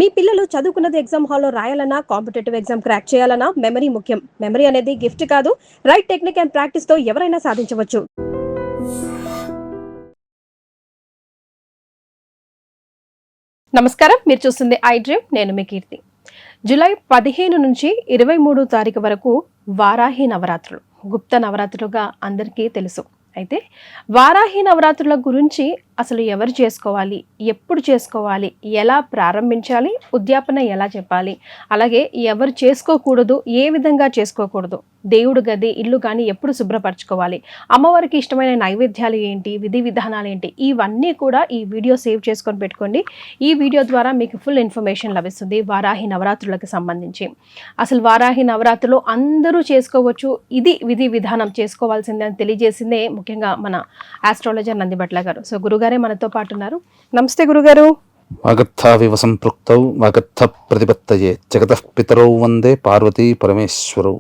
మీ పిల్లలు చదువుకున్నది ఎగ్జామ్ హాల్లో రాయాలన్నా కాంపిటేటివ్ ఎగ్జామ్ క్రాక్ చేయాలన్నా మెమరీ ముఖ్యం. మెమరీ అనేది గిఫ్ట్ కాదు, రైట్ టెక్నిక్ అండ్ ప్రాక్టీస్ తో ఎవరైనా సాధించవచ్చు. నమస్కారం, మీరు చూస్తుంది ఐ డ్రీమ్. నేను మీ కీర్తి. జూలై 15 నుంచి 23 తారీఖు వరకు వారాహి నవరాత్రులు, గుప్త నవరాత్రులుగా అందరికీ తెలుసు. అయితే వారాహి నవరాత్రుల గురించి అసలు ఎవరు చేసుకోవాలి, ఎప్పుడు చేసుకోవాలి, ఎలా ప్రారంభించాలి, ఉద్యాపన ఎలా చెప్పాలి, అలాగే ఎవరు చేసుకోకూడదు, ఏ విధంగా చేసుకోకూడదు, దేవుడు గది ఇల్లు కానీ ఎప్పుడు శుభ్రపరచుకోవాలి, అమ్మవారికి ఇష్టమైన నైవేద్యాలు ఏంటి, విధి విధానాలు ఏంటి, ఇవన్నీ కూడా ఈ వీడియో సేవ్ చేసుకొని పెట్టుకోండి. ఈ వీడియో ద్వారా మీకు ఫుల్ ఇన్ఫర్మేషన్ లభిస్తుంది వారాహి నవరాత్రులకు సంబంధించి. అసలు వారాహి నవరాత్రులు అందరూ చేసుకోవచ్చు, ఇది విధి విధానం చేసుకోవాల్సిందే అని తెలియజేసిందే ముఖ్యంగా మన ఆస్ట్రాలజర్ నందిబట్ల గారు. సో గురుగారే మనతో పాటు ఉన్నారు. నమస్తే గురుగారు. వాగర్థావివ సంపృక్తౌ వాగర్థ ప్రతిపత్తయే జగతః పితరౌ వందే పార్వతీ పరమేశ్వరౌ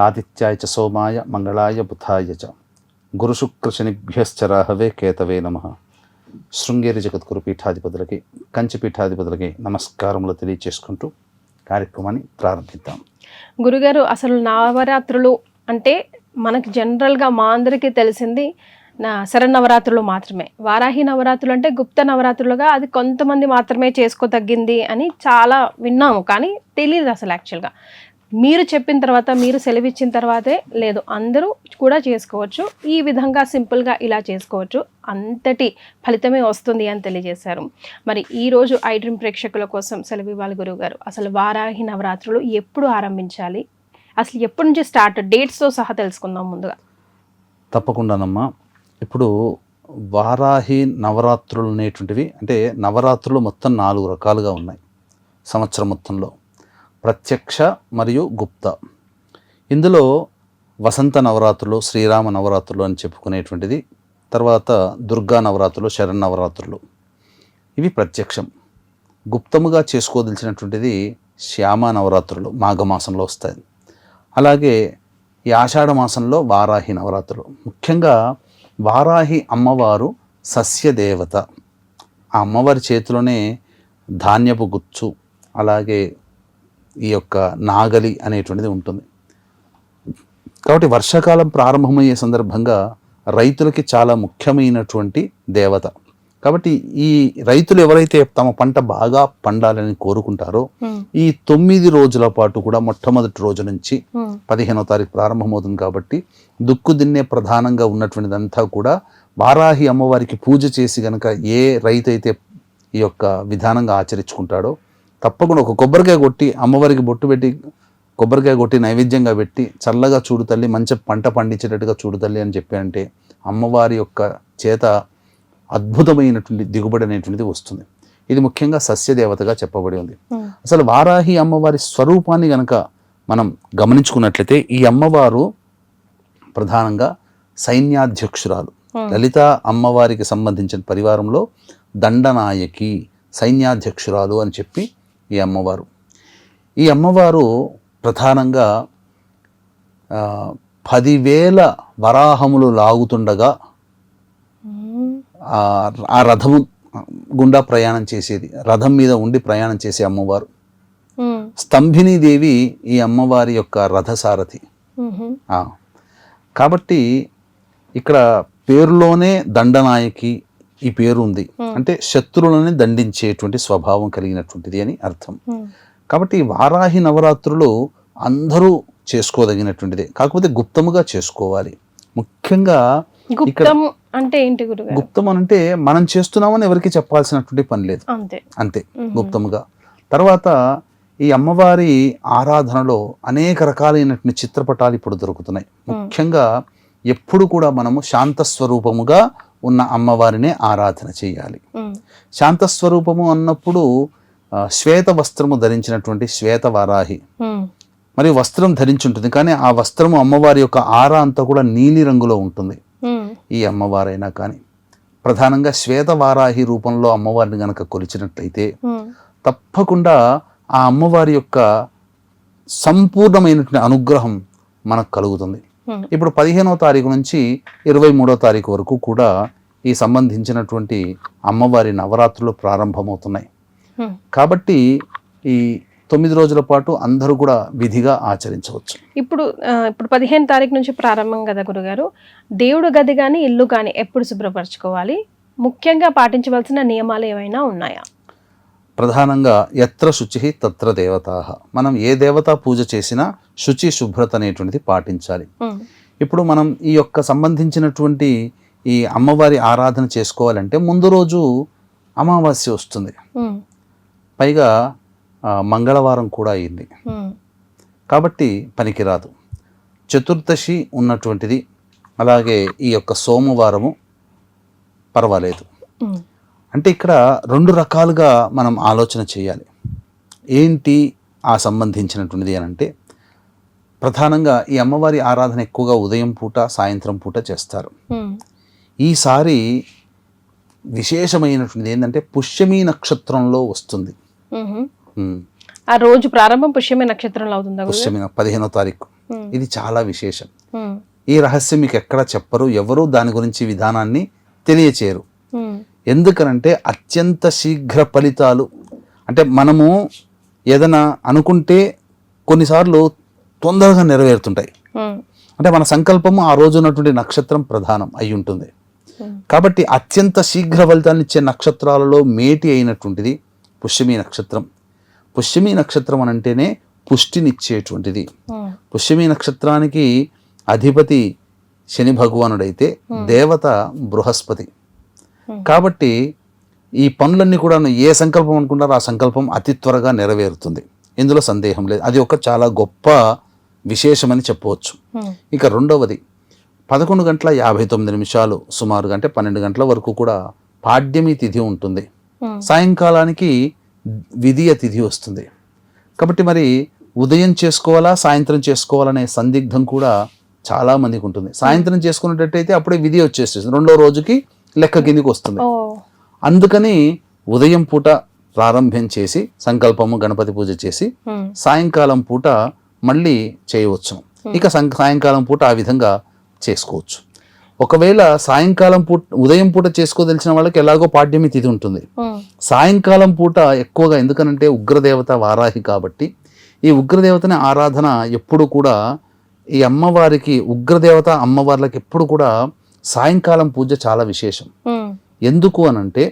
ఆదిత్యాయ చ సోమాయ మంగళాయ బుధాయ చ గురుశుక్రశనిభ్యశ్చ రాహవే కేతవే నమః. శృంగేరి జగద్గురు పీఠాధిపతులకి, కంచి పీఠాధిపతులకి నమస్కారములు తెలియచేసుకుంటూ కార్యక్రమాన్ని ప్రారంభిద్దాం. గురుగారు, అసలు నవరాత్రులు అంటే మనకి జనరల్గా మా అందరికీ తెలిసింది శరన్నవరాత్రులు మాత్రమే. వారాహి నవరాత్రులు అంటే గుప్త నవరాత్రులుగా అది కొంతమంది మాత్రమే చేసుకోదగ్గింది అని చాలా విన్నాము, కానీ తెలియదు అసలు యాక్చువల్గా. మీరు చెప్పిన తర్వాత, మీరు సెలవిచ్చిన తర్వాతే లేదు అందరూ కూడా చేసుకోవచ్చు, ఈ విధంగా సింపుల్గా ఇలా చేసుకోవచ్చు, అంతటి ఫలితమే వస్తుంది అని తెలియజేశారు. మరి ఈరోజు ఐ డ్రీమ్ ప్రేక్షకుల కోసం సెలవు ఇవ్వాలి గురువుగారు. అసలు వారాహి నవరాత్రులు ఎప్పుడు ఆరంభించాలి, అసలు ఎప్పటి నుంచి స్టార్ట్, డేట్స్తో సహా తెలుసుకుందాం ముందుగా. తప్పకుండానమ్మా. ఇప్పుడు వారాహి నవరాత్రులు అనేటువంటివి అంటే నవరాత్రులు మొత్తం 4 రకాలుగా ఉన్నాయి సంవత్సరం మొత్తంలో, ప్రత్యక్ష మరియు గుప్త. ఇందులో వసంత నవరాత్రులు, శ్రీరామ నవరాత్రులు అని చెప్పుకునేటువంటిది, తర్వాత దుర్గా నవరాత్రులు, శరన్నవరాత్రులు, ఇవి ప్రత్యక్షం. గుప్తముగా చేసుకోదలిచినటువంటిది శ్యామ నవరాత్రులు, మాఘమాసంలో వస్తాయి. అలాగే ఈ ఆషాఢ మాసంలో వారాహి నవరాత్రులు. ముఖ్యంగా వారాహి అమ్మవారు సస్యదేవత. ఆ అమ్మవారి చేతిలోనే ధాన్యపు గుచ్చు, అలాగే ఈ యొక్క నాగలి అనేటువంటిది ఉంటుంది. కాబట్టి వర్షాకాలం ప్రారంభమయ్యే సందర్భంగా రైతులకి చాలా ముఖ్యమైనటువంటి దేవత. కాబట్టి ఈ రైతులు ఎవరైతే తమ పంట బాగా పండాలని కోరుకుంటారో ఈ 9 రోజుల పాటు కూడా, మొట్టమొదటి రోజు నుంచి 15వ తారీఖు ప్రారంభమవుతుంది కాబట్టి దుక్కు దిన్నే ప్రధానంగా ఉన్నటువంటిదంతా కూడా వారాహి అమ్మవారికి పూజ చేసి గనక ఏ రైతు అయితే ఈ యొక్క విధానంగా ఆచరించుకుంటాడో తప్పకుండా ఒక కొబ్బరికాయ కొట్టి అమ్మవారికి బొట్టు పెట్టి, కొబ్బరికాయ కొట్టి నైవేద్యంగా పెట్టి, చల్లగా చూడు తల్లి, మంచి పంట పండించేటట్టుగా చూడు తల్లి అని చెప్పి అమ్మవారి యొక్క చేత అద్భుతమైనటువంటి దిగుబడి అనేటువంటిది వస్తుంది. ఇది ముఖ్యంగా సస్యదేవతగా చెప్పబడి ఉంది. అసలు వారాహి అమ్మవారి స్వరూపాన్ని గనక మనం గమనించుకున్నట్లయితే ఈ అమ్మవారు ప్రధానంగా సైన్యాధ్యక్షురాలు. లలిత అమ్మవారికి సంబంధించిన పరివారంలో దండనాయకి, సైన్యాధ్యక్షురాలు అని చెప్పి ఈ అమ్మవారు ప్రధానంగా 10,000 వరాహములు లాగుతుండగా ఆ రథము గుండా ప్రయాణం చేసేది, రథం మీద ఉండి ప్రయాణం చేసే అమ్మవారు. స్తంభిని దేవి ఈ అమ్మవారి యొక్క రథసారథి. కాబట్టి ఇక్కడ పేరులోనే దండనాయకి ఈ పేరు ఉంది, అంటే శత్రువులని దండించేటువంటి స్వభావం కలిగినటువంటిది అని అర్థం. కాబట్టి వారాహి నవరాత్రులు అందరూ చేసుకోదగినటువంటిదే, కాకపోతే గుప్తముగా చేసుకోవాలి. ముఖ్యంగా అంటే ఏంటి గురుగారు? గుప్తం అంటే మనం చేస్తున్నామని ఎవరికి చెప్పాల్సినటువంటి పని లేదు, అంతే గుప్తముగా. తర్వాత ఈ అమ్మవారి ఆరాధనలో అనేక రకాలైనటువంటి చిత్రపటాలు ఇప్పుడు దొరుకుతున్నాయి. ముఖ్యంగా ఎప్పుడు కూడా మనము శాంతస్వరూపముగా ఉన్న అమ్మవారినే ఆరాధన చేయాలి. శాంతస్వరూపము అన్నప్పుడు శ్వేత వస్త్రము ధరించినటువంటి శ్వేత వారాహి మరియు వస్త్రం ధరించుంటుంది, కానీ ఆ వస్త్రము అమ్మవారి యొక్క ఆరా అంతా కూడా నీలి రంగులో ఉంటుంది. ఈ అమ్మవారైనా కానీ ప్రధానంగా శ్వేత వారాహి రూపంలో అమ్మవారిని గనక కొలిచినట్లయితే తప్పకుండా ఆ అమ్మవారి యొక్క సంపూర్ణమైనటువంటి అనుగ్రహం మనకు కలుగుతుంది. ఇప్పుడు 15వ తారీఖు నుంచి 23వ తారీఖు వరకు కూడా ఈ సంబంధించినటువంటి అమ్మవారి నవరాత్రులు ప్రారంభమవుతున్నాయి. కాబట్టి ఈ 9 రోజుల పాటు అందరూ కూడా విధిగా ఆచరించవచ్చు. ఇప్పుడు 15 తారీఖు నుంచి ప్రారంభం కదా గురుగారు, దేవుడు గది కానీ ఇల్లు కానీ ఎప్పుడు శుభ్రపరచుకోవాలి? ముఖ్యంగా పాటించవలసిన నియమాలు ఏమైనా ఉన్నాయా? ప్రధానంగా యత్ర శుచి తత్ర దేవతాః. మనం ఏ దేవతా పూజ చేసినా శుచి శుభ్రత అనేటువంటిది పాటించాలి. ఇప్పుడు మనం ఈ యొక్క సంబంధించినటువంటి ఈ అమ్మవారి ఆరాధన చేసుకోవాలంటే ముందు రోజు అమావాస్య వస్తుంది, పైగా మంగళవారం కూడా అయింది కాబట్టి పనికిరాదు. చతుర్దశి ఉన్నటువంటిది, అలాగే ఈ యొక్క సోమవారము పర్వాలేదు. అంటే ఇక్కడ 2 రకాలుగా మనం ఆలోచన చేయాలి. ఏంటి ఆ సంబంధించినటువంటిది అని అంటే, ప్రధానంగా ఈ అమ్మవారి ఆరాధన ఎక్కువగా ఉదయం పూట సాయంత్రం పూట చేస్తారు. ఈసారి విశేషమైనటువంటిది ఏంటంటే పుష్యమి నక్షత్రంలో వస్తుంది. ఆ రోజు ప్రారంభం పుష్యమి నక్షత్రంలో అవుతుందా? పుష్యమి 15వ తారీఖు. ఇది చాలా విశేషం. ఈ రహస్యం మీకు ఎక్కడ చెప్పరు, ఎవరు దాని గురించి విధానాన్ని తెలియచేయరు. ఎందుకనంటే అత్యంత శీఘ్ర ఫలితాలు, అంటే మనము ఏదైనా అనుకుంటే కొన్నిసార్లు తొందరగా నెరవేరుతుంటాయి. అంటే మన సంకల్పము ఆ రోజు ఉన్నటువంటి నక్షత్రం ప్రధానం అయి ఉంటుంది. కాబట్టి అత్యంత శీఘ్ర ఫలితాన్ని ఇచ్చే నక్షత్రాలలో మేటి అయినటువంటిది పుష్యమి నక్షత్రం. పుష్యమి నక్షత్రం అని అంటేనే పుష్టినిచ్చేటువంటిది. పుష్యమి నక్షత్రానికి అధిపతి శని భగవానుడైతే దేవత బృహస్పతి. కాబట్టి ఈ పనులన్నీ కూడా ఏ సంకల్పం అనుకుంటారో ఆ సంకల్పం అతి త్వరగా నెరవేరుతుంది, ఇందులో సందేహం లేదు. అది ఒక చాలా గొప్ప విశేషమని చెప్పవచ్చు. ఇక రెండవది 11:59 సుమారుగా, అంటే 12 గంటల వరకు కూడా పాడ్యమి తిథి ఉంటుంది. సాయంకాలానికి విధియ తిథి వస్తుంది. కాబట్టి మరి ఉదయం చేసుకోవాలా సాయంత్రం చేసుకోవాలనే సందిగ్ధం కూడా చాలా మందికి ఉంటుంది. సాయంత్రం చేసుకునేటట్టయితే అప్పుడే విధి వచ్చేస్తుంది, 2వ రోజుకి లెక్క కిందికి వస్తుంది. అందుకని ఉదయం పూట ప్రారంభం చేసి సంకల్పము గణపతి పూజ చేసి సాయంకాలం పూట మళ్ళీ చేయవచ్చు. ఇక సాయంకాలం పూట ఆ విధంగా చేసుకోవచ్చు. ఒకవేళ సాయంకాలం పూట ఉదయం పూట చేసుకోదలిచిన వాళ్ళకి ఎలాగో పాడ్యమి తిథి ఉంటుంది. సాయంకాలం పూట ఎక్కువగా, ఎందుకనంటే ఉగ్రదేవత వారాహి కాబట్టి ఈ ఉగ్రదేవతని ఆరాధన ఎప్పుడు కూడా ఈ అమ్మవారికి, ఉగ్రదేవత అమ్మవార్లకి ఎప్పుడు కూడా సాయంకాలం పూజ చాలా విశేషం. ఎందుకు అనంటే,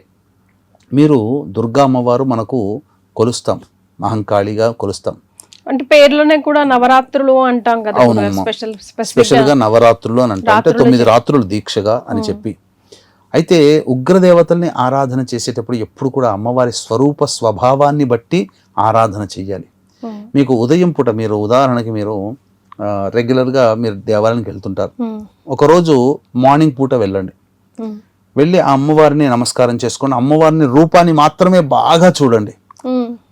మీరు దుర్గా అమ్మవారు మనకు కొలుస్తాం, మహంకాళిగా కొలుస్తాం. అంటే పేర్లోనే కూడా నవరాత్రులు అంటాం కదా, స్పెషల్ గా నవరాత్రులు అని అంటాం. అంటే 9 రాత్రులు దీక్షగా అని చెప్పి. అయితే ఉగ్రదేవతల్ని ఆరాధన చేసేటప్పుడు ఎప్పుడు కూడా అమ్మవారి స్వరూప స్వభావాన్ని బట్టి ఆరాధన చెయ్యాలి. మీకు ఉదయం పూట, మీరు ఉదాహరణకి మీరు రెగ్యులర్గా మీరు దేవాలయానికి వెళ్తుంటారు, ఒకరోజు మార్నింగ్ పూట వెళ్ళండి, వెళ్ళి ఆ అమ్మవారిని నమస్కారం చేసుకోండి. అమ్మవారిని రూపాన్ని మాత్రమే బాగా చూడండి,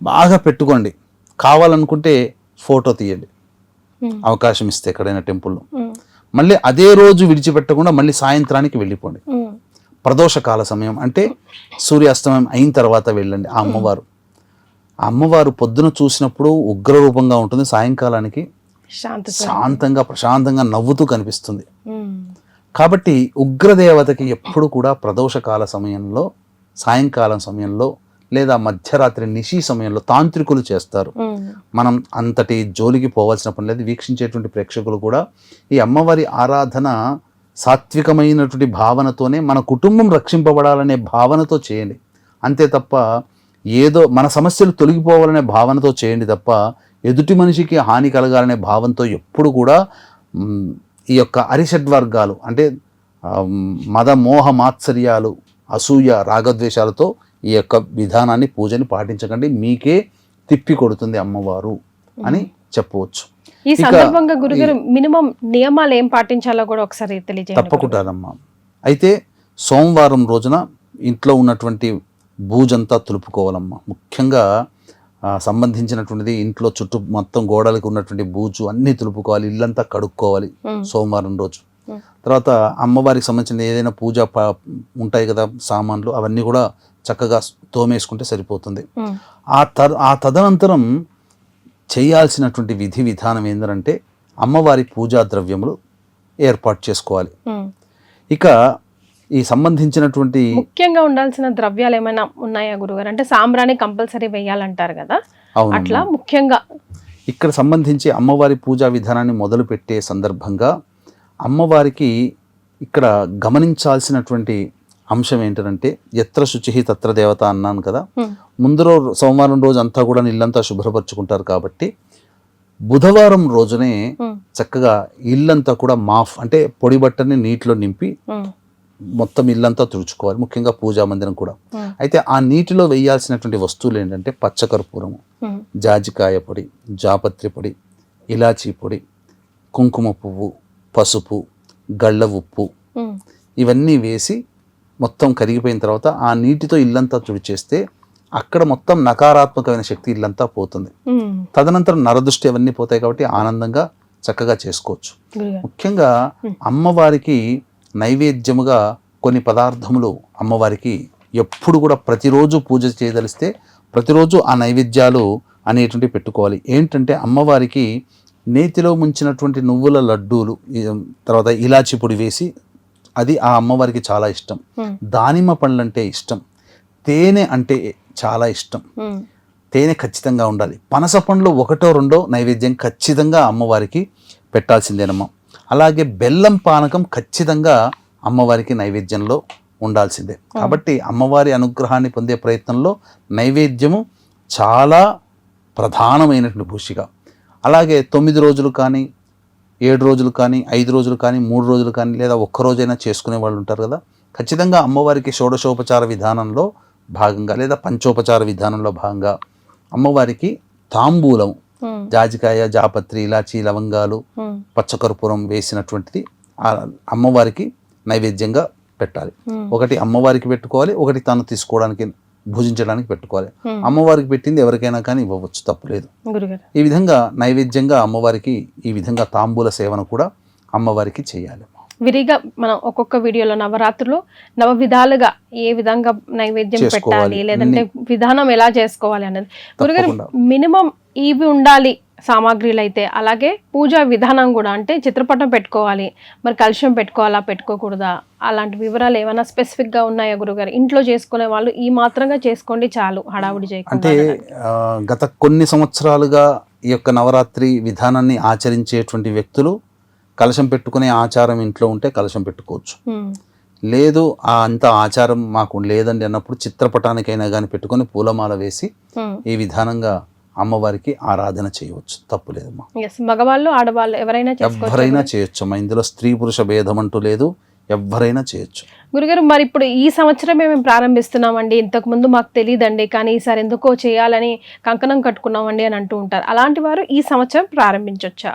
బాగా పెట్టుకోండి. కావాలనుకుంటే ఫోటో తీయండి అవకాశం ఇస్తే ఎక్కడైనా టెంపుల్లో. మళ్ళీ అదే రోజు విడిచిపెట్టకుండా మళ్ళీ సాయంత్రానికి వెళ్ళిపోండి. ప్రదోషకాల సమయం అంటే సూర్యాస్తమయం అయిన తర్వాత వెళ్ళండి. ఆ అమ్మవారు పొద్దున చూసినప్పుడు ఉగ్ర రూపంగా ఉంటుంది, సాయంకాలానికి శాంతంగా ప్రశాంతంగా నవ్వుతూ కనిపిస్తుంది. కాబట్టి ఉగ్రదేవతకి ఎప్పుడు కూడా ప్రదోషకాల సమయంలో, సాయంకాలం సమయంలో లేదా మధ్యరాత్రి నిశి సమయంలో తాంత్రికులు చేస్తారు. మనం అంతటి జోలికి పోవాల్సిన పని లేదు. వీక్షించేటువంటి ప్రేక్షకులు కూడా ఈ అమ్మవారి ఆరాధన సాత్వికమైనటువంటి భావనతోనే, మన కుటుంబం రక్షింపబడాలనే భావనతో చేయండి. అంతే తప్ప ఏదో మన సమస్యలు తొలగిపోవాలనే భావనతో చేయండి తప్ప ఎదుటి మనిషికి హాని కలగాలనే భావంతో ఎప్పుడు కూడా ఈ యొక్క అరిషడ్వర్గాలు, అంటే మద మోహ మాత్సర్యాలు, అసూయ, రాగద్వేషాలతో ఈ యొక్క విధానాన్ని, పూజని పాటించకండి. మీకే తిప్పి కొడుతుంది అమ్మవారు అని చెప్పవచ్చు. ఈ సందర్భంగా గురుగారు మినిమం నియమాలు ఏం పాటించాలో కూడా ఒకసారి తెలియజేయండి. తప్పకుండానమ్మా. అయితే సోమవారం రోజున ఇంట్లో ఉన్నటువంటి బూజంతా తులుపుకోవాలమ్మా. ముఖ్యంగా సంబంధించినటువంటిది ఇంట్లో చుట్టూ మొత్తం గోడలకు ఉన్నటువంటి బూజు అన్నీ తులుపుకోవాలి, ఇల్లంతా కడుక్కోవాలి సోమవారం రోజు. తర్వాత అమ్మవారికి సంబంధించిన ఏదైనా పూజ ఉంటాయి కదా సామాన్లు, అవన్నీ కూడా చక్కగా తోమేసుకుంటే సరిపోతుంది. ఆ తదనంతరం చేయాల్సినటువంటి విధి విధానం ఏంటంటే అమ్మవారి పూజా ద్రవ్యములు ఏర్పాటు చేసుకోవాలి. ఇక ఈ సంబంధించినటువంటి ముఖ్యంగా ఉండాల్సిన ద్రవ్యాలు ఏమైనా ఉన్నాయా గురుగారు? అంటే సాంబ్రాణి కంపల్సరీ వేయాలంటారు కదా, అవును అట్లా ముఖ్యంగా ఇక్కడ సంబంధించి అమ్మవారి పూజా విధానాన్ని మొదలు పెట్టే సందర్భంగా అమ్మవారికి ఇక్కడ గమనించాల్సినటువంటి అంశం ఏంటంటే ఎత్ర శుచి తత్ర దేవత అన్నాను కదా, ముందు రోజు సోమవారం రోజు అంతా కూడా ఇల్లంతా శుభ్రపరచుకుంటారు కాబట్టి బుధవారం రోజునే చక్కగా ఇల్లంతా కూడా మాఫ్ అంటే పొడి బట్టని నీటిలో నింపి మొత్తం ఇల్లంతా తుడుచుకోవాలి, ముఖ్యంగా పూజా మందిరం కూడా. అయితే ఆ నీటిలో వేయాల్సినటువంటి వస్తువులు ఏంటంటే పచ్చకర్పూరము, జాజికాయ పొడి, జాపత్రి పొడి, ఇలాచీ పొడి, కుంకుమ పువ్వు, పసుపు, గళ్ళ ఉప్పు, ఇవన్నీ వేసి మొత్తం కరిగిపోయిన తర్వాత ఆ నీటితో ఇల్లంతా తుడిచేస్తే అక్కడ మొత్తం నకారాత్మకమైన శక్తి ఇల్లంతా పోతుంది. తదనంతరం నరదృష్టి అవన్నీ పోతాయి కాబట్టి ఆనందంగా చక్కగా చేసుకోవచ్చు. ముఖ్యంగా అమ్మవారికి నైవేద్యముగా కొన్ని పదార్థములు అమ్మవారికి ఎప్పుడు కూడా ప్రతిరోజు పూజ చేయదలిస్తే ప్రతిరోజు ఆ నైవేద్యాలు అనేటువంటి పెట్టుకోవాలి. ఏంటంటే అమ్మవారికి నేతిలో ముంచినటువంటి నువ్వుల లడ్డూలు, తర్వాత ఇలాచి పొడి వేసి అది ఆ అమ్మవారికి చాలా ఇష్టం. దానిమ్మ పండ్లు అంటే ఇష్టం, తేనె అంటే చాలా ఇష్టం, తేనె ఖచ్చితంగా ఉండాలి. పనస పండ్లు ఒకటో రెండో నైవేద్యం ఖచ్చితంగా అమ్మవారికి పెట్టాల్సిందేనమ్మా. అలాగే బెల్లం పానకం ఖచ్చితంగా అమ్మవారికి నైవేద్యంలో ఉండాల్సిందే. కాబట్టి అమ్మవారి అనుగ్రహాన్ని పొందే ప్రయత్నంలో నైవేద్యము చాలా ప్రధానమైనటువంటి భూషిక. అలాగే 9 రోజులు కానీ 7 రోజులు కానీ 5 రోజులు కానీ 3 రోజులు కానీ లేదా ఒక్కరోజైనా చేసుకునే వాళ్ళు ఉంటారు కదా, ఖచ్చితంగా అమ్మవారికి షోడశోపచార విధానంలో భాగంగా లేదా పంచోపచార విధానంలో భాగంగా అమ్మవారికి తాంబూలం, జాజికాయ, జాపత్రి, ఇలాచి, లవంగాలు, పచ్చకర్పూరం వేసినటువంటిది అమ్మవారికి నైవేద్యంగా పెట్టాలి. ఒకటి అమ్మవారికి పెట్టుకోవాలి, ఒకటి తను తీసుకోవడానికి భుజించడానికి పెట్టుకోవాలి. అమ్మవారికి పెట్టింది ఎవరికైనా కానీ ఇవ్వవచ్చు, తప్పులేదు. ఈ విధంగా నైవేద్యంగా అమ్మవారికి ఈ విధంగా తాంబూల సేవన కూడా అమ్మవారికి చేయాలి. విరిగా మనం ఒక్కొక్క వీడియోలో నవరాత్రులు నవ విధాలుగా ఏ విధంగా నైవేద్యం పెట్టాలి లేదంటే విధానం ఎలా చేసుకోవాలి అన్నది గురుగారు మినిమం ఇవి ఉండాలి సామాగ్రిలు అయితే. అలాగే పూజా విధానం కూడా, అంటే చిత్రపటం పెట్టుకోవాలి, మరి కలశం పెట్టుకోవాలా పెట్టుకోకూడదా, అలాంటి వివరాలు ఏమైనా స్పెసిఫిక్ గా ఉన్నాయా గురుగారు? ఇంట్లో చేసుకునే వాళ్ళు ఈ మాత్రంగా చేసుకోండి చాలు, హడావుడి చేయకుండా. అంటే గత కొన్ని సంవత్సరాలుగా ఈ యొక్క నవరాత్రి విధానాన్ని ఆచరించేటువంటి వ్యక్తులు కలశం పెట్టుకునే ఆచారం ఇంట్లో ఉంటే కలశం పెట్టుకోవచ్చు, లేదు ఆ అంత ఆచారం మాకు లేదండి అన్నప్పుడు చిత్రపటానికైనా కానీ పెట్టుకొని పూలమాల వేసి ఈ విధానంగా అమ్మవారికి ఆరాధన చేయవచ్చు, తప్పులేదమ్మా. మగవాళ్ళు ఆడవాళ్ళు ఎవరైనా చేయొచ్చమ్మా, ఇందులో స్త్రీ పురుష భేదం అంటూ లేదు, ఎవరైనా చేయొచ్చు. గురుగారు మరి ఇప్పుడు ఈ సంవత్సరమే మేము ప్రారంభిస్తున్నామండి, ఇంతకు ముందు మాకు తెలియదండి కానీ ఈసారి ఎందుకో చేయాలని కంకణం కట్టుకున్నామండి అని అంటూ ఉంటారు, అలాంటి వారు ఈ సంవత్సరం ప్రారంభించవచ్చా?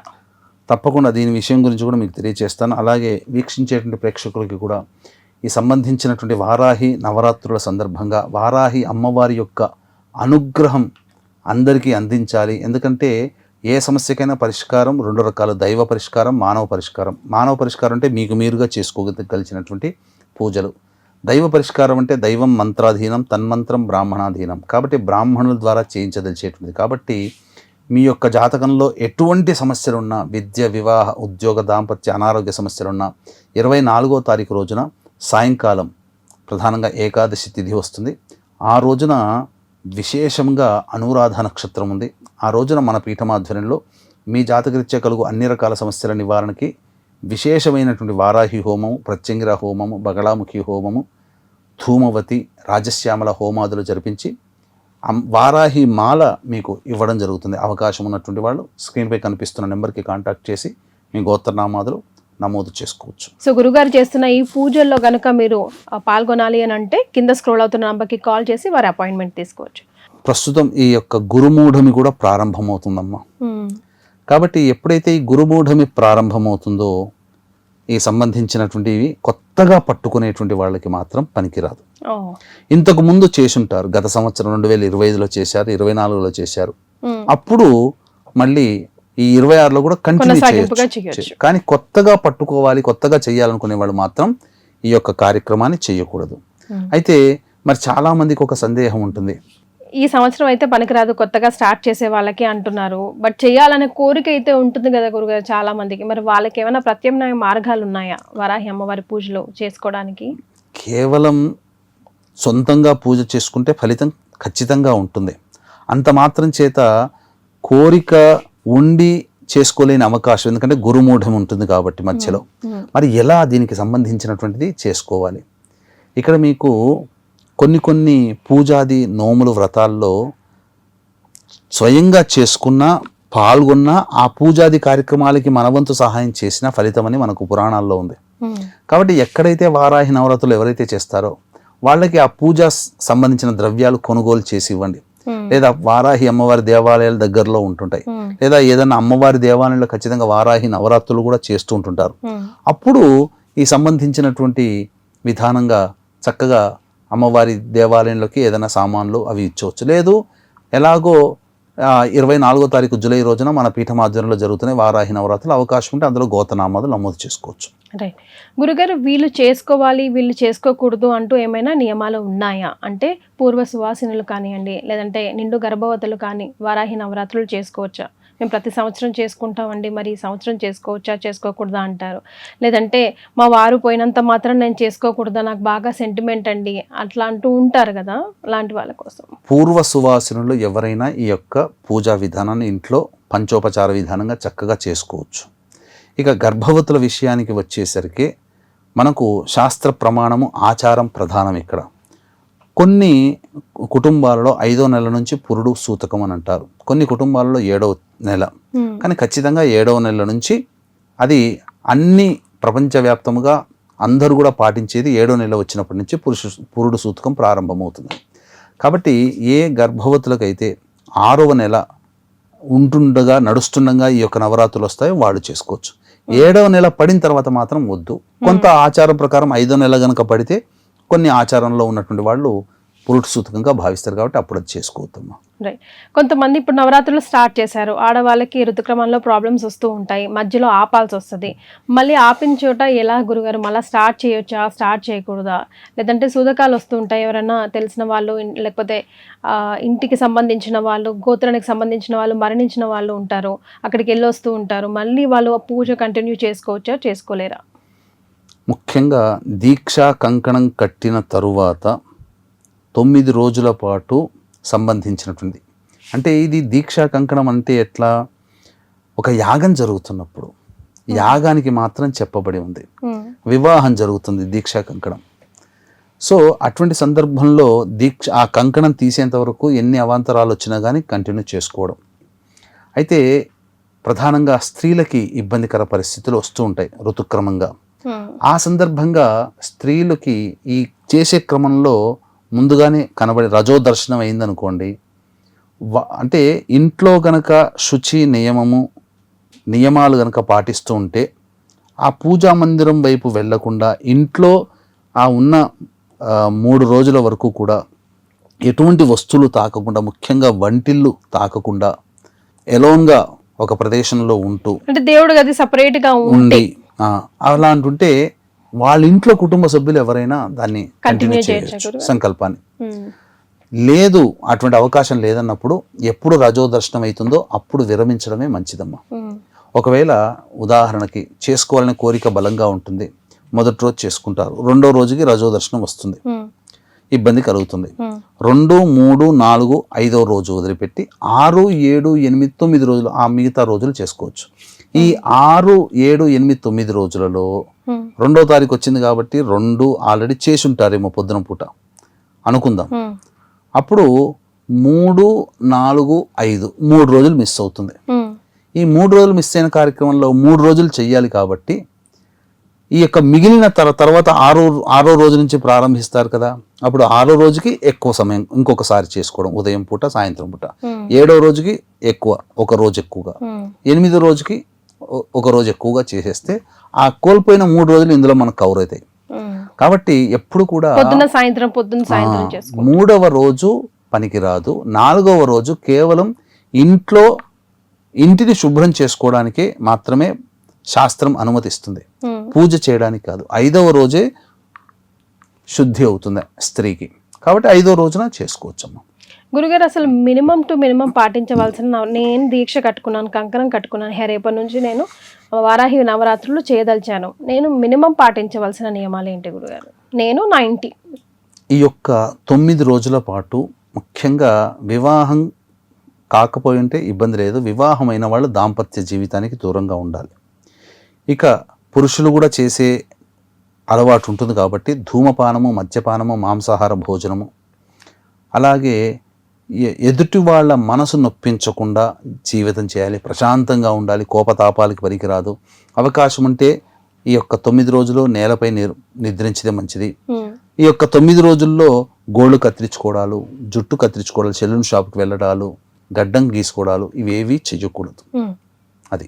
తప్పకుండా దీని విషయం గురించి కూడా మీకు తెలియజేస్తాను. అలాగే వీక్షించేటువంటి ప్రేక్షకులకి కూడా ఈ సంబంధించినటువంటి వారాహి నవరాత్రుల సందర్భంగా వారాహి అమ్మవారి యొక్క అనుగ్రహం అందరికీ అందించాలి. ఎందుకంటే ఏ సమస్యకైనా పరిష్కారం 2 రకాలు, దైవ పరిష్కారం, మానవ పరిష్కారం. మానవ పరిష్కారం అంటే మీకు మీరుగా చేసుకోగలిగినటువంటి పూజలు. దైవ పరిష్కారం అంటే దైవం మంత్రాధీనం, తన్మంత్రం బ్రాహ్మణాధీనం. కాబట్టి బ్రాహ్మణుల ద్వారా చేయించదలిచేటువంటిది. కాబట్టి మీ యొక్క జాతకంలో ఎటువంటి సమస్యలున్నా, విద్య, వివాహ, ఉద్యోగ, దాంపత్య, అనారోగ్య సమస్యలున్నా 24వ తారీఖు రోజున సాయంకాలం ప్రధానంగా ఏకాదశి తిథి వస్తుంది. ఆ రోజున విశేషంగా అనురాధ నక్షత్రం ఉంది. ఆ రోజున మన పీఠమాధ్వర్యంలో మీ జాతకరీత్యా కలుగు అన్ని రకాల సమస్యల నివారణకి విశేషమైనటువంటి వారాహి హోమము, ప్రత్యంగిర హోమము, బగళాముఖి హోమము, ధూమవతి, రాజశ్యామల హోమాదులు జరిపించి వారాహి మాల మీకు ఇవ్వడం జరుగుతుంది. అవకాశం ఉన్నటువంటి వాళ్ళు స్క్రీన్పై కనిపిస్తున్న నెంబర్కి కాంటాక్ట్ చేసి మీ గోత్రనామాదులు నమోదు చేసుకోవచ్చు. సో గురుగారు చేస్తున్న ఈ పూజల్లో కనుక మీరు పాల్గొనాలి అని అంటే కింద స్క్రోల్ అవుతున్న నెంబర్కి కాల్ చేసి వారి అపాయింట్మెంట్ తీసుకోవచ్చు. ప్రస్తుతం ఈ యొక్క గురుమూఢమి కూడా ప్రారంభమవుతుందమ్మా. కాబట్టి ఎప్పుడైతే ఈ గురుమూఢమి ప్రారంభమవుతుందో ఈ సంబంధించినటువంటివి కొత్తగా పట్టుకునేటువంటి వాళ్ళకి మాత్రం పనికిరాదు. ఇంతకు ముందు చేసుంటారు, గత సంవత్సరం 2025లో చేశారు, 24లో చేశారు, అప్పుడు మళ్ళీ ఈ 26లో కూడా కంటిన్యూ చేయొచ్చు. కానీ కొత్తగా పట్టుకోవాలి, కొత్తగా చేయాలనుకునే వాళ్ళు మాత్రం ఈ యొక్క కార్యక్రమాన్ని చేయకూడదు. అయితే మరి చాలా మందికి ఒక సందేహం ఉంటుంది, ఈ సంవత్సరం అయితే పనికిరాదు కొత్తగా స్టార్ట్ చేసే వాళ్ళకి అంటున్నారు, బట్ చేయాలనే కోరిక అయితే ఉంటుంది కదా గురుగారు చాలా మందికి, మరి వాళ్ళకి ఏమైనా ప్రత్యామ్నాయ మార్గాలు ఉన్నాయా వారాహి అమ్మవారి పూజలు చేసుకోవడానికి? కేవలం సొంతంగా పూజ చేసుకుంటే ఫలితం ఖచ్చితంగా ఉంటుంది. అంత మాత్రం చేత కోరిక ఉండి చేసుకోలేని అవకాశం, ఎందుకంటే గురుమూఢం ఉంటుంది కాబట్టి మధ్యలో. మరి ఎలా దీనికి సంబంధించినటువంటిది చేసుకోవాలి? ఇక్కడ మీకు కొన్ని పూజాది నోములు వ్రతాల్లో స్వయంగా చేసుకున్నా పాల్గొన్నా ఆ పూజాది కార్యక్రమాలకి మనవంతు సహాయం చేసిన ఫలితం అని మనకు పురాణాల్లో ఉంది. కాబట్టి ఎక్కడైతే వారాహి నవరాత్రులు ఎవరైతే చేస్తారో వాళ్ళకి ఆ పూజ సంబంధించిన ద్రవ్యాలు కొనుగోలు చేసి ఇవ్వండి. లేదా వారాహి అమ్మవారి దేవాలయాలు దగ్గరలో ఉంటుంటాయి, లేదా ఏదైనా అమ్మవారి దేవాలయంలో ఖచ్చితంగా వారాహి నవరాత్రులు కూడా చేస్తూ ఉంటుంటారు. అప్పుడు ఈ సంబంధించినటువంటి విధానంగా చక్కగా అమ్మవారి దేవాలయంలోకి ఏదైనా సామాన్లు అవి ఇచ్చవచ్చు. లేదు ఎలాగో 24వ తారీఖు జూలై రోజున మన పీఠం ఆధ్వర్యంలో జరుగుతున్న వారాహి నవరాత్రులు అవకాశం ఉంటే అందులో గోతనామాలు నమోదు చేసుకోవచ్చు. రైట్ గురుగారు, వీళ్ళు చేసుకోవాలి వీళ్ళు చేసుకోకూడదు అంటూ ఏమైనా నియమాలు ఉన్నాయా? అంటే పూర్వ సువాసినులు కానివ్వండి, లేదంటే నిండు గర్భవతులు కానీ వారాహి నవరాత్రులు చేసుకోవచ్చా? మేము ప్రతి సంవత్సరం చేసుకుంటామండి, మరి ఈ సంవత్సరం చేసుకోవచ్చా చేసుకోకూడదా అంటారు. లేదంటే మా వారు పోయినంత మాత్రం నేను చేసుకోకూడదా, నాకు బాగా సెంటిమెంట్ అండి అట్లా అంటూ ఉంటారు కదా, అలాంటి వాళ్ళ కోసం. పూర్వ సువాసినులు ఎవరైనా ఈ యొక్క పూజా విధానాన్ని ఇంట్లో పంచోపచార విధానంగా చక్కగా చేసుకోవచ్చు. ఇక గర్భవతుల విషయానికి వచ్చేసరికి మనకు శాస్త్ర ప్రమాణము ఆచారం ప్రధానం. ఇక్కడ కొన్ని కుటుంబాలలో 5వ నెల నుంచి పురుడు సూతకం అని అంటారు, కొన్ని కుటుంబాలలో 7వ నెల, కానీ ఖచ్చితంగా 7వ నెల నుంచి అది అన్ని ప్రపంచవ్యాప్తముగా అందరూ కూడా పాటించేది 7వ నెల వచ్చినప్పటి నుంచి పురుడు సూతకం ప్రారంభమవుతుంది. కాబట్టి ఏ గర్భవతులకైతే 6వ నెల ఉంటుండగా నడుస్తుండగా ఈ యొక్క నవరాత్రులు వస్తాయో వాళ్ళు చేసుకోవచ్చు. 7వ నెల పడిన తర్వాత మాత్రం వద్దు. కొంత ఆచారం ప్రకారం 5వ నెల గనక పడితే కొన్ని ఆచారంలో ఉన్నటువంటి వాళ్ళు పురుడు సూతకంగా భావిస్తారు కాబట్టి అప్పుడు అది చేసుకోవద్దమ్మా. రైట్. కొంతమంది ఇప్పుడు నవరాత్రులు స్టార్ట్ చేశారు, ఆడవాళ్ళకి ఋతుక్రమంలో ప్రాబ్లమ్స్ వస్తూ ఉంటాయి, మధ్యలో ఆపాల్సి వస్తుంది. మళ్ళీ ఆపిన చోట ఎలా గురుగారు మళ్ళీ స్టార్ట్ చేయొచ్చా, స్టార్ట్ చేయకూడదా? లేదంటే సూదకాలు వస్తూ ఉంటాయి, ఎవరైనా తెలిసిన వాళ్ళు లేకపోతే ఇంటికి సంబంధించిన వాళ్ళు, గోత్రానికి సంబంధించిన వాళ్ళు మరణించిన వాళ్ళు ఉంటారు, అక్కడికి వెళ్ళి వస్తూ ఉంటారు, మళ్ళీ వాళ్ళు పూజ కంటిన్యూ చేసుకోవచ్చా చేసుకోలేరా? ముఖ్యంగా దీక్షా కంకణం కట్టిన తరువాత 9 రోజుల పాటు సంబంధించినటువంటి, అంటే ఇది దీక్షా కంకణం అంటే ఎట్లా, ఒక యాగం జరుగుతున్నప్పుడు యాగానికి మాత్రం చెప్పబడి ఉంది, వివాహం జరుగుతుంది దీక్షా కంకణం. సో అటువంటి సందర్భంలో ఆ కంకణం తీసేంత వరకు ఎన్ని అవాంతరాలు వచ్చినా కానీ కంటిన్యూ చేసుకోవడం. అయితే ప్రధానంగా స్త్రీలకి ఇబ్బందికర పరిస్థితులు వస్తూ ఉంటాయి ఋతుక్రమంగా. ఆ సందర్భంగా స్త్రీలకి ఈ చేసే క్రమంలో ముందుగానే కనబడి రజో దర్శనం అయిందనుకోండి, అంటే ఇంట్లో గనక శుచి నియమాలు గనక పాటిస్తూ ఉంటే ఆ పూజా మందిరం వైపు వెళ్లకుండా ఇంట్లో ఆ ఉన్న 3 రోజుల వరకు కూడా ఎటువంటి వస్తువులు తాకకుండా, ముఖ్యంగా వంటిల్లు తాకకుండా ఎలోన్గా ఒక ప్రదేశంలో ఉంటూ, అంటే దేవుడు గది సపరేట్గా ఉండి అలా అంటుంటే వాళ్ళ ఇంట్లో కుటుంబ సభ్యులు ఎవరైనా దాన్ని కంటిన్యూ చేయొచ్చు సంకల్పాన్ని. లేదు అటువంటి అవకాశం లేదన్నప్పుడు ఎప్పుడు రజో దర్శనం అవుతుందో అప్పుడు విరమించడమే మంచిదమ్మా. ఒకవేళ ఉదాహరణకి చేసుకోవాలనే కోరిక బలంగా ఉంటుంది, మొదటి రోజు చేసుకుంటారు, 2వ రోజుకి రజో దర్శనం వస్తుంది, ఇబ్బంది కలుగుతుంది. 2, 3, 4, 5వ రోజు వదిలిపెట్టి 6, 7, 8, 9 రోజులు ఆ మిగతా రోజులు చేసుకోవచ్చు. ఈ 6, 7, 8, 9 రోజులలో 2వ తారీఖు వచ్చింది కాబట్టి 2 ఆల్రెడీ చేసి ఉంటారేమో పొద్దున పూట అనుకుందాం. అప్పుడు 3, 4, 5 3 రోజులు మిస్ అవుతుంది. ఈ 3 రోజులు మిస్ అయిన కార్యక్రమంలో 3 రోజులు చెయ్యాలి కాబట్టి ఈ యొక్క మిగిలిన తర్వాత 6వ రోజు నుంచి ప్రారంభిస్తారు కదా, అప్పుడు 6వ రోజుకి ఎక్కువ సమయం ఇంకొకసారి చేసుకోవడం, ఉదయం పూట సాయంత్రం పూట. 7వ రోజుకి ఎక్కువ, ఒక రోజు ఎక్కువగా. 8వ రోజుకి ఒక రోజు ఎక్కువగా చేసేస్తే ఆ కోల్పోయిన 3 రోజులు ఇందులో మనకు కవర్ అవుతాయి. కాబట్టి ఎప్పుడు కూడా పొద్దున సాయంత్రం 3వ రోజు పనికిరాదు. 4వ రోజు కేవలం ఇంటిని శుభ్రం చేసుకోవడానికి మాత్రమే శాస్త్రం అనుమతిస్తుంది, పూజ చేయడానికి కాదు. 5వ రోజే శుద్ధి అవుతుంది స్త్రీకి, కాబట్టి 5వ రోజున చేసుకోవచ్చమ్మా. గురుగారు, అసలు మినిమం టు మినిమం పాటించవలసిన, నేను దీక్ష కట్టుకున్నాను, కంకణం కట్టుకున్నాను, రేపటి నుంచి నేను వారాహి నవరాత్రులు చేయదలిచాను, నేను మినిమం పాటించవలసిన నియమాలు ఏంటి గురుగారు? నేను 90. ఈ యొక్క 9 రోజుల పాటు ముఖ్యంగా వివాహం కాకపోయి ఉంటే ఇబ్బంది లేదు, వివాహమైన వాళ్ళు దాంపత్య జీవితానికి దూరంగా ఉండాలి. ఇక పురుషులు కూడా చేసే అలవాటు ఉంటుంది కాబట్టి ధూమపానము, మద్యపానము, మాంసాహార భోజనము, అలాగే ఎదుటి వాళ్ళ మనసు నొప్పించకుండా జీవితం చేయాలి, ప్రశాంతంగా ఉండాలి, కోపతాపాలకి పనికిరాదు. అవకాశం ఉంటే ఈ యొక్క 9 రోజులు నేలపై నిద్రించదే మంచిది. ఈ యొక్క 9 రోజుల్లో గోళ్ళు కత్తిరించుకోవడాలు, జుట్టు కత్తిరించుకోవడాలు, సెలూన్ షాప్కి వెళ్ళడాలు, గడ్డం గీసుకోవడాలు ఇవేవి చెయ్యకూడదు. అది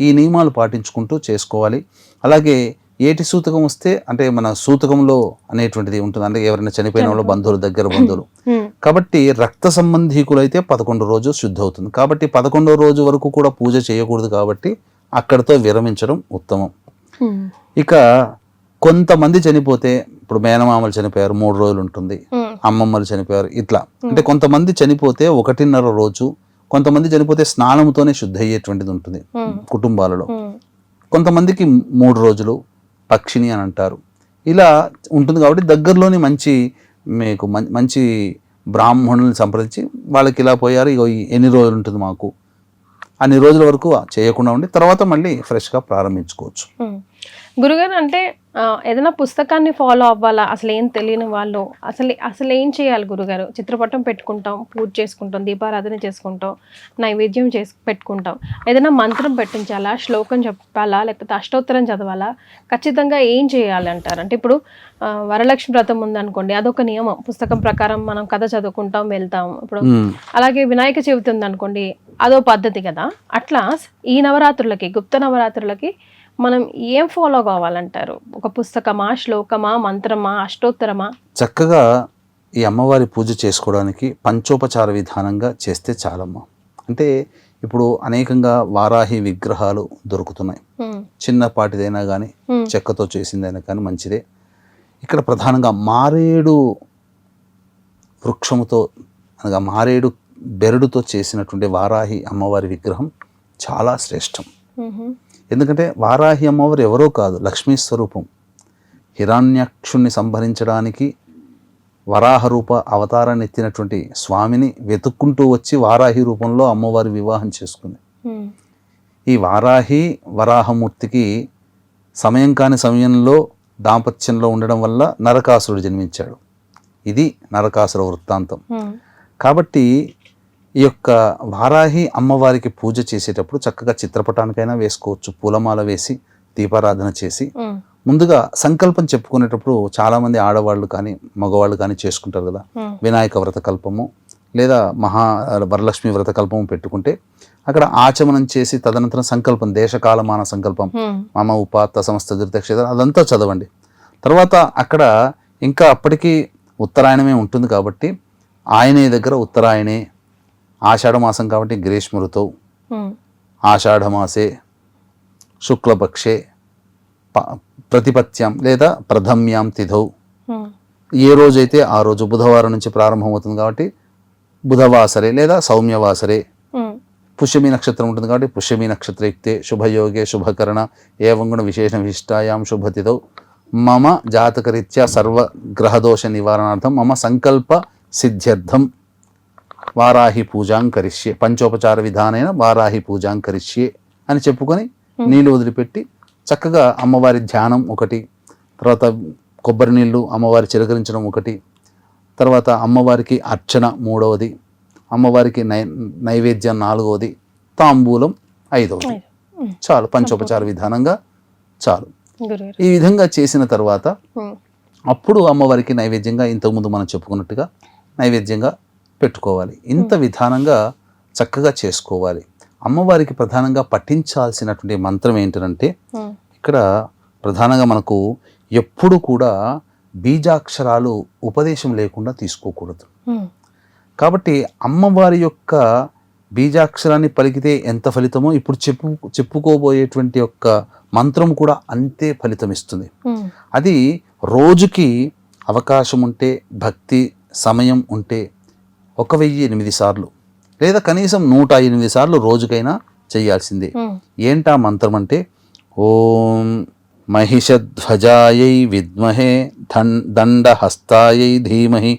ఈ నియమాలు పాటించుకుంటూ చేసుకోవాలి. అలాగే ఏటి సూతకం వస్తే అంటే మన సూతకంలో అనేటువంటిది ఉంటుంది, అంటే ఎవరైనా చనిపోయిన వాళ్ళు బంధువులు, దగ్గర బంధువులు, కాబట్టి రక్త సంబంధీకులు అయితే 11 రోజు శుద్ధి అవుతుంది. కాబట్టి 11వ రోజు వరకు కూడా పూజ చేయకూడదు, కాబట్టి అక్కడితో విరమించడం ఉత్తమం. ఇక కొంతమంది చనిపోతే, ఇప్పుడు మేనమామలు చనిపోయారు 3 రోజులు ఉంటుంది, అమ్మమ్మలు చనిపోయారు, ఇట్లా అంటే కొంతమంది చనిపోతే 1.5 రోజు, కొంతమంది చనిపోతే స్నానంతోనే శుద్ధి అయ్యేటువంటిది ఉంటుంది కుటుంబాలలో. కొంతమందికి 3 రోజులు పక్షిని అని అంటారు, ఇలా ఉంటుంది. కాబట్టి దగ్గరలోని మీకు మంచి బ్రాహ్మణుల్ని సంప్రదించి వాళ్ళకి ఇలా పోయారు, ఇగో ఎన్ని రోజులు ఉంటుంది మాకు, అన్ని రోజుల వరకు చేయకుండా ఉండి తర్వాత మళ్ళీ ఫ్రెష్గా ప్రారంభించుకోవచ్చు. గురుగారు, అంటే ఏదైనా పుస్తకాన్ని ఫాలో అవ్వాలా? అసలు ఏం తెలియని వాళ్ళు అసలు ఏం చేయాలి గురుగారు? చిత్రపటం పెట్టుకుంటాం, పూజ చేసుకుంటాం, దీపారాధన చేసుకుంటాం, నైవేద్యం పెట్టుకుంటాం, ఏదైనా మంత్రం పెట్టించాలా, శ్లోకం చెప్పాలా, లేకపోతే అష్టోత్తరం చదవాలా? ఖచ్చితంగా ఏం చేయాలి అంటారు? అంటే ఇప్పుడు వరలక్ష్మి వ్రతం ఉందనుకోండి, అదొక నియమం, పుస్తకం ప్రకారం మనం కథ చదువుకుంటాం, వెళ్తాం. ఇప్పుడు అలాగే వినాయక చవితి ఉందనుకోండి, అదో పద్ధతి కదా. అట్లా ఈ నవరాత్రులకి, గుప్త నవరాత్రులకి మనం ఏం ఫాలో కావాలంటారు? ఒక పుస్తకమా, శ్లోకమా, మంత్రమా, అష్టోత్తరమా? చక్కగా ఈ అమ్మవారి పూజ చేసుకోవడానికి పంచోపచార విధానంగా చేస్తే చాలమ్మా. అంటే ఇప్పుడు అనేకంగా వారాహి విగ్రహాలు దొరుకుతున్నాయి, చిన్నపాటిదైనా కానీ చెక్కతో చేసిందైనా కానీ మంచిదే. ఇక్కడ ప్రధానంగా మారేడు వృక్షముతో అనగా మారేడు బెరడుతో చేసినటువంటి వారాహి అమ్మవారి విగ్రహం చాలా శ్రేష్టం. ఎందుకంటే వారాహి అమ్మవారు ఎవరో కాదు, లక్ష్మీ స్వరూపం. హిరణ్యాక్షుణ్ణి సంహరించడానికి వరాహ రూప అవతారాన్ని ఎత్తినటువంటి స్వామిని వెతుక్కుంటూ వచ్చి వారాహి రూపంలో అమ్మవారి వివాహం చేసుకుంది. ఈ వారాహి వరాహమూర్తికి సమయం కాని సమయంలో దాంపత్యంలో ఉండడం వల్ల నరకాసురుడు జన్మించాడు. ఇది నరకాసుర వృత్తాంతం. కాబట్టి ఈ యొక్క వారాహి అమ్మవారికి పూజ చేసేటప్పుడు చక్కగా చిత్రపటానికైనా వేసుకోవచ్చు, పూలమాల వేసి దీపారాధన చేసి ముందుగా సంకల్పం చెప్పుకునేటప్పుడు చాలామంది ఆడవాళ్ళు కానీ మగవాళ్ళు కానీ చేసుకుంటారు కదా, వినాయక వ్రతకల్పము లేదా వరలక్ష్మి వ్రతకల్పము పెట్టుకుంటే అక్కడ ఆచమనం చేసి తదనంతరం సంకల్పం, దేశకాలమాన సంకల్పం, మమ ఉపాత్త సమస్త దురితక్షేత్ర అదంతా చదవండి. తర్వాత అక్కడ ఇంకా అప్పటికి ఉత్తరాయణమే ఉంటుంది కాబట్టి ఆయనే దగ్గర ఉత్తరాయణే, ఆషాఢమాసం కాబట్టి గ్రీష్మ ఋతువు, ఆషాఢమాసే శుక్లపక్షే ప్రతిపత్యాం లేదా ప్రథమ్యాం తిథౌ, ఏ రోజైతే ఆ రోజు బుధవారం నుంచి ప్రారంభమవుతుంది కాబట్టి బుధవాసరే లేదా సౌమ్యవాసరే, పుష్యమి నక్షత్రం ఉంటుంది కాబట్టి పుష్యమి నక్షత్రయుక్తే శుభయోగే శుభకరణ ఏవంగుణ విశేష విశిష్టాయాం శుభతిథౌ మమ జాతకరీత్యా సర్వగ్రహదోష నివారణార్థం మమ సంకల్ప సిద్ధ్యర్థం వారాహి పూజాం కరిష్యే, పంచోపచార విధానైన వారాహి పూజాం కరిష్యే అని చెప్పుకొని నీళ్లు వదిలిపెట్టి చక్కగా అమ్మవారి ధ్యానం ఒకటి, తర్వాత కొబ్బరి నీళ్లు అమ్మవారి చిలకరించడం ఒకటి, తర్వాత అమ్మవారికి అర్చన 3వది, అమ్మవారికి నైవేద్యం 4వది, తాంబూలం 5వది. చాలు, పంచోపచార విధానంగా చాలు. ఈ విధంగా చేసిన తర్వాత అప్పుడు అమ్మవారికి నైవేద్యంగా ఇంతకుముందు మనం చెప్పుకున్నట్టుగా నైవేద్యంగా పెట్టుకోవాలి. ఇంత విధానంగా చక్కగా చేసుకోవాలి. అమ్మవారికి ప్రధానంగా పఠించాల్సినటువంటి మంత్రం ఏంటంటే ఇక్కడ ప్రధానంగా మనకు ఎప్పుడు కూడా బీజాక్షరాలు ఉపదేశం లేకుండా తీసుకోకూడదు. కాబట్టి అమ్మవారి యొక్క బీజాక్షరాన్ని పలికితే ఎంత ఫలితమో ఇప్పుడు చెప్పుకోబోయేటువంటి యొక్క మంత్రం కూడా అంతే ఫలితం ఇస్తుంది. అది రోజుకి అవకాశం ఉంటే, భక్తి సమయం ఉంటే 1008 సార్లు లేదా కనీసం 108 సార్లు రోజుకైనా చేయాల్సిందే. ఏంటా మంత్రం అంటే ఓం महिषध्वजायै विद्महे दण्डहस्तायै धीमहि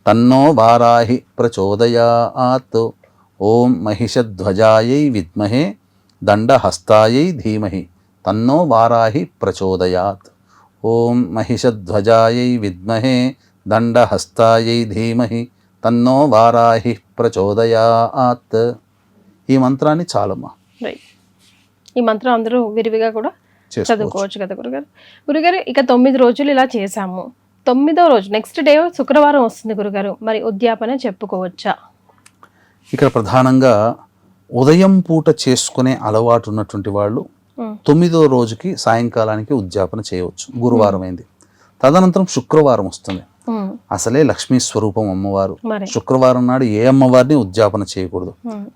तन्नो वाराहि प्रचोदयात्। ओम महिषध्वजायै विद्महे दण्डहस्तायै धीमहि तन्नो वाराहि प्रचोदयात्। ओम महिषध्वजायै विद्महे दण्डहस्तायै धीमहि तन्नो वाराहि प्रचोदयात्। ఈ మంత్రాన్ని చాలమ్మా. రైట్. ఈ మంత్రం అందరూ విరివిగా కూడా చదువుకోవచ్చు కదా గురుగారు. గురుగారు ఇక 9 రోజులు ఇలా చేశాము, 9వ రోజు నెక్స్ట్ డే శుక్రవారం వస్తుంది గురుగారు, మరి ఉద్యాపన చెప్పుకోవచ్చా? ఇక్కడ ప్రధానంగా ఉదయం పూట చేసుకునే అలవాటు ఉన్నటువంటి వాళ్ళు 9వ రోజుకి సాయంకాలానికి ఉద్యాపన చేయవచ్చు. గురువారం అయింది, తదనంతరం శుక్రవారం వస్తుంది. అసలే లక్ష్మీ స్వరూపం అమ్మవారు. శుక్రవారం నాడు ఏ అమ్మవారిని ఉద్యాపన చేయకూడదు.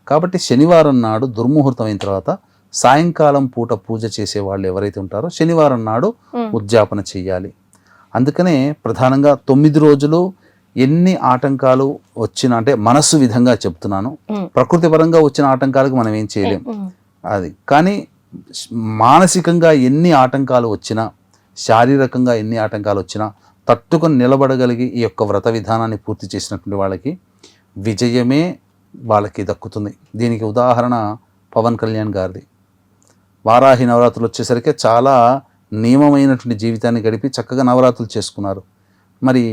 కాబట్టి శనివారం నాడు దుర్ముహూర్తం అయిన తర్వాత సాయంకాలం పూట పూజ చేసే వాళ్ళు ఎవరైతే ఉంటారో శనివారం నాడు ఉద్యాపన చెయ్యాలి. అందుకనే ప్రధానంగా 9 రోజులు ఎన్ని ఆటంకాలు వచ్చినా, అంటే మనస్సు విధంగా చెప్తున్నాను, ప్రకృతి పరంగా వచ్చిన ఆటంకాలకు మనం ఏం చేయలేం అది. కానీ మానసికంగా ఎన్ని ఆటంకాలు వచ్చినా, శారీరకంగా ఎన్ని ఆటంకాలు వచ్చినా తట్టుకొని నిలబడగలిగి ఈ యొక్క వ్రత విధానాన్ని పూర్తి చేసినటువంటి వాళ్ళకి విజయమే వాళ్ళకి దక్కుతుంది. దీనికి ఉదాహరణ పవన్ కళ్యాణ్ గారిది. వారాహి నవరాత్రులు వచ్చేసరికి చాలా నియమమైనటువంటి జీవితాన్ని గడిపి చక్కగా నవరాత్రులు చేసుకున్నారు. మరి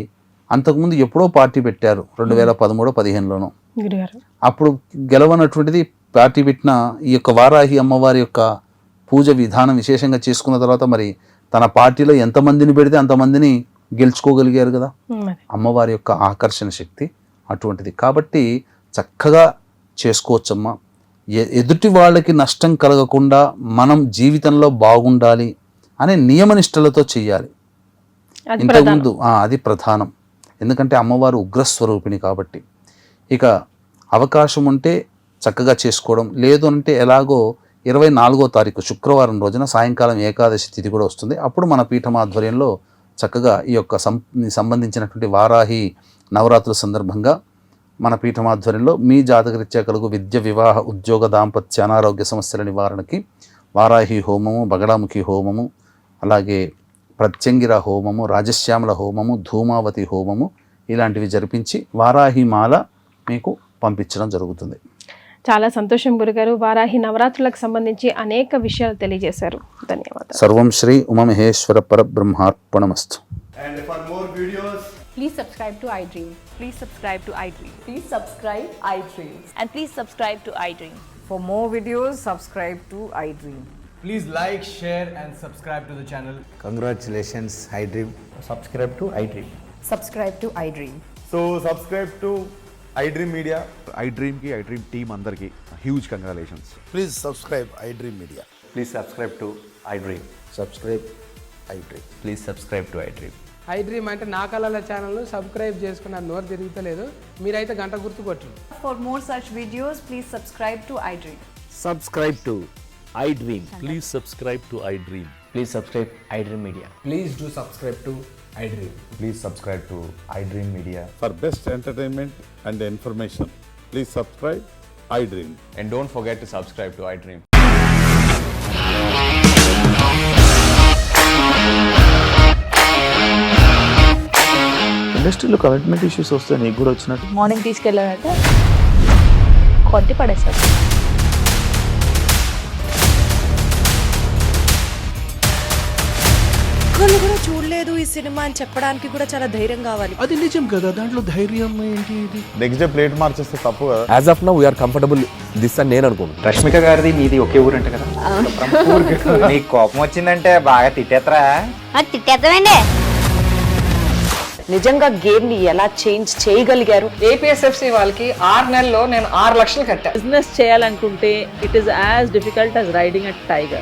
అంతకుముందు ఎప్పుడో పార్టీ పెట్టారు 2013-15లోనో. అప్పుడు గెలవనటువంటిది పార్టీ పెట్టిన ఈ యొక్క వారాహి అమ్మవారి యొక్క పూజ విధానం విశేషంగా చేసుకున్న తర్వాత మరి తన పార్టీలో ఎంతమందిని పెడితే అంతమందిని గెలుచుకోగలిగారు కదా. అమ్మవారి యొక్క ఆకర్షణ శక్తి అటువంటిది. కాబట్టి చక్కగా చేసుకోవచ్చమ్మా. ఎదుటి వాళ్ళకి నష్టం కలగకుండా మనం జీవితంలో బాగుండాలి అనే నియమనిష్టలతో చెయ్యాలి. ఇంతకుముందు అది ప్రధానం, ఎందుకంటే అమ్మవారు ఉగ్రస్వరూపిణి కాబట్టి. ఇక అవకాశం ఉంటే చక్కగా చేసుకోవడం, లేదు అంటే ఎలాగో 24వ తారీఖు శుక్రవారం రోజున సాయంకాలం ఏకాదశి తిథి కూడా వస్తుంది. అప్పుడు మన పీఠం ఆధ్వర్యంలో చక్కగా ఈ యొక్క సంబంధించినటువంటి వారాహి నవరాత్రుల సందర్భంగా మన పీఠం ఆధ్వర్యంలో మీ జాతకరీత్యా కలుగు విద్య, వివాహ, ఉద్యోగ, దాంపత్య, అనారోగ్య సమస్యల నివారణకి వారాహి హోమము, బగడాముఖి హోమము, అలాగే ప్రత్యంగిర హోమము, రాజశ్యామల హోమము, ధూమావతి హోమము ఇలాంటివి జరిపించి వారాహి మాల మీకు పంపించడం జరుగుతుంది. చాలా సంతోషం గురుగారు. వారాహి నవరాత్రులకు సంబంధించి అనేక విషయాలు తెలియజేశారు. ధన్యవాదాలు. సర్వం Shri Umamaheshwara పరబ్రహ్మార్పణమస్తు. And for more videos, please subscribe to iDream. Please subscribe to iDream. Please subscribe iDream. And please subscribe to iDream. For more videos, subscribe to iDream. please like, share and subscribe to the channel. Congratulations, iDream. Subscribe to iDream. Subscribe to iDream. So subscribe to iDream Media. iDream ki iDream team andarki huge congratulations. Please subscribe iDream Media. Please subscribe to iDream. Subscribe iDream. Please subscribe to iDream. iDream అంటే నా కళల ఛానల్ను subscribe చేసుకున్న నోరు తిరుగుతలేదు, మీరైతే గంట గుర్తు కొట్టండి. For more such videos, please subscribe to iDream. Subscribe to iDream. Please subscribe to iDream. Please subscribe iDream Media. Please do subscribe to iDream. Please subscribe to iDream Media. For best entertainment and information, please subscribe iDream. And don't forget to subscribe to iDream. ఇండస్ట్రీలో commitment issues వస్తే నీకు కూడా వచ్చినట్టు morning తీసుకెళ్ళారంటే కొట్టి పడేశారు. ఒక్కళ్ళు కూడా చూడలేదు ఈ సినిమా అని చెప్పడానికి కూడా చాలా ధైర్యం కావాలి. అది నిజం కదా, దాంట్లో ధైర్యం ఏంటి? ఇది నెక్స్ట్ డే ప్లేట్ మార్చేస్తే తప్పు కదా. As of now, we are comfortable this అని నేను అనుకుంటున్నాను. రష్మిక గారిది మీది ఒకే ఊరంట కదా. నీకు కోపం వచ్చిందంటే బాగా తిట్టేత్తరా? తిట్టేద్దామండి. నిజంగా గేమ్ ని ఎలా చేంజ్ చేయగలిగారు? ఏపీఎస్ఎఫ్సి వాళ్ళకి 6 నెలల్లో నేను 6 లక్షలు కట్టా. బిజినెస్ చేయాలనుకుంటే it is as difficult as riding a tiger.